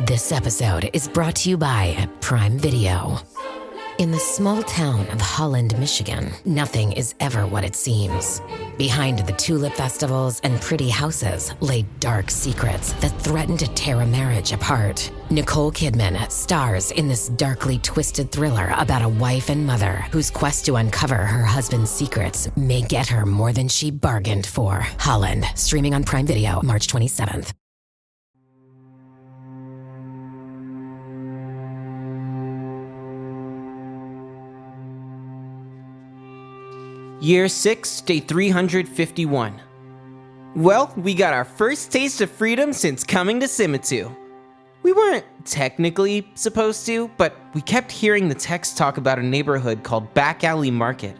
This episode is brought to you by Prime Video. In the small town of Holland, Michigan, nothing is ever what it seems. Behind the tulip festivals and pretty houses lay dark secrets that threaten to tear a marriage apart. Nicole Kidman stars in this darkly twisted thriller about a wife and mother whose quest to uncover her husband's secrets may get her more than she bargained for. Holland, streaming on Prime Video March 27th. Year 6, Day 351. Well, we got our first taste of freedom since coming to Simitu. We weren't technically supposed to, but we kept hearing the text talk about a neighborhood called Backalley Market.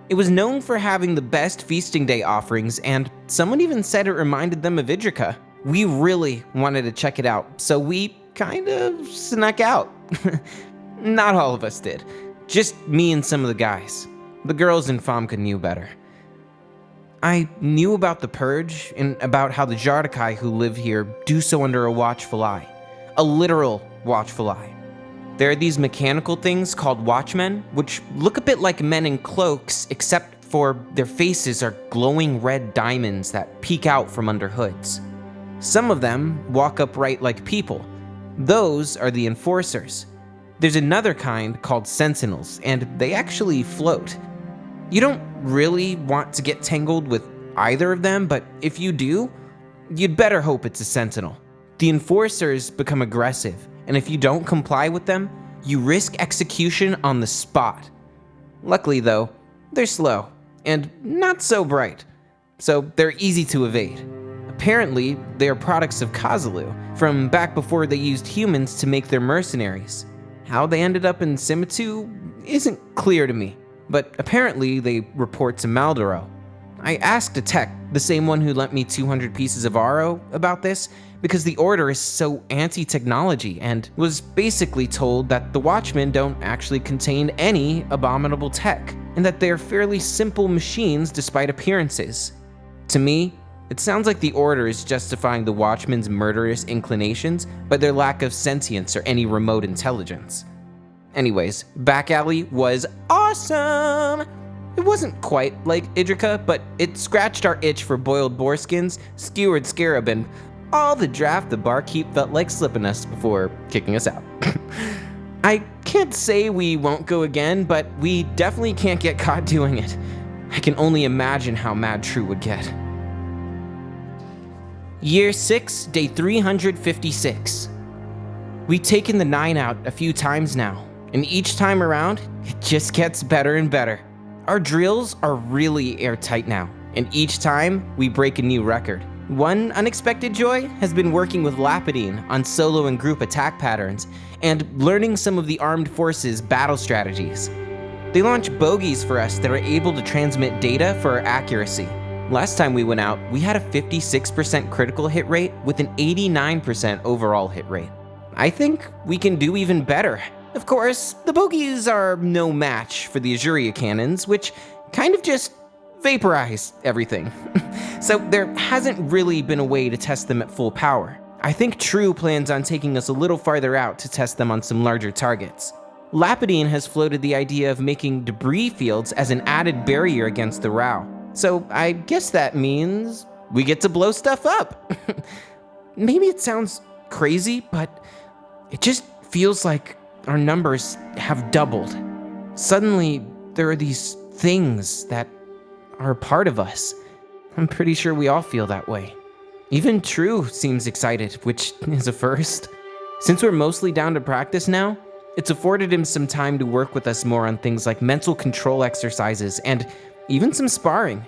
It was known for having the best feasting day offerings, and someone even said it reminded them of Idrica. We really wanted to check it out, so we kind of snuck out. Not all of us did, just me and some of the guys. The girls in Famke knew better. I knew about the Purge and about how the Jardakai who live here do so under a watchful eye. A literal watchful eye. There are these mechanical things called watchmen, which look a bit like men in cloaks, except for their faces are glowing red diamonds that peek out from under hoods. Some of them walk upright like people. Those are the enforcers. There's another kind called sentinels, and they actually float. You don't really want to get tangled with either of them, but if you do, you'd better hope it's a sentinel. The enforcers become aggressive, and if you don't comply with them, you risk execution on the spot. Luckily though, they're slow, and not so bright, so they're easy to evade. Apparently, they are products of Collado, from back before they used humans to make their mercenaries. How they ended up in Simitu isn't clear to me. But apparently they report to Maldoro. I asked a tech, the same one who lent me 200 pieces of Aro, about this, because the Order is so anti-technology, and was basically told that the Watchmen don't actually contain any abominable tech, and that they're fairly simple machines despite appearances. To me, it sounds like the Order is justifying the Watchmen's murderous inclinations by their lack of sentience or any remote intelligence. Anyways, Backalley was awesome! It wasn't quite like Idrica, but it scratched our itch for boiled boar skins, skewered scarab, and all the draft the barkeep felt like slipping us before kicking us out. I can't say we won't go again, but we definitely can't get caught doing it. I can only imagine how mad True would get. Year 6, Day 356. We've taken the 9 out a few times now. And each time around, it just gets better and better. Our drills are really airtight now, and each time we break a new record. One unexpected joy has been working with Lapidine on solo and group attack patterns, and learning some of the armed forces' battle strategies. They launch bogies for us that are able to transmit data for our accuracy. Last time we went out, we had a 56% critical hit rate with an 89% overall hit rate. I think we can do even better. Of course, the bogies are no match for the Azuria cannons, which kind of just vaporize everything. So there hasn't really been a way to test them at full power. I think True plans on taking us a little farther out to test them on some larger targets. Lapidine has floated the idea of making debris fields as an added barrier against the Rao. So I guess that means we get to blow stuff up. Maybe it sounds crazy, but it just feels like our numbers have doubled. Suddenly, there are these things that are a part of us. I'm pretty sure we all feel that way. Even True seems excited, which is a first. Since we're mostly down to practice now, it's afforded him some time to work with us more on things like mental control exercises and even some sparring.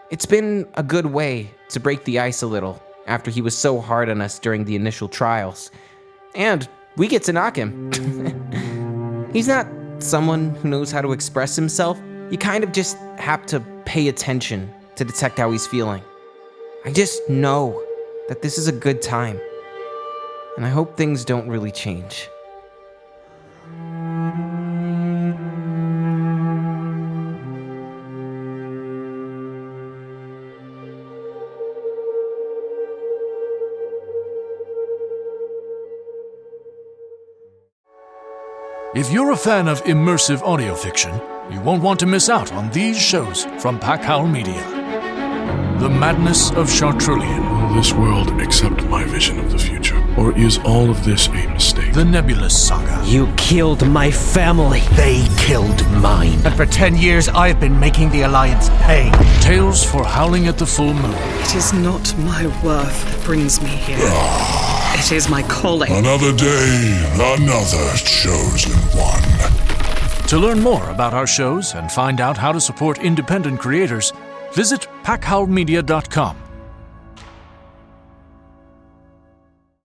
It's been a good way to break the ice a little after he was so hard on us during the initial trials. And we get to knock him. He's not someone who knows how to express himself. You kind of just have to pay attention to detect how he's feeling. I just know that this is a good time, and I hope things don't really change. If you're a fan of immersive audio fiction, you won't want to miss out on these shows from Backalley Media. The Madness of Chartrulean. Will this world accept my vision of the future? Or is all of this a mistake? The Nebulous Saga. You killed my family. They killed mine. And for 10 years, I've been making the Alliance pay. Tales for Howling at the Full Moon. It is not my worth that brings me here. It is my calling. Another day, another chosen one. To learn more about our shows and find out how to support independent creators, visit packhowlmedia.com.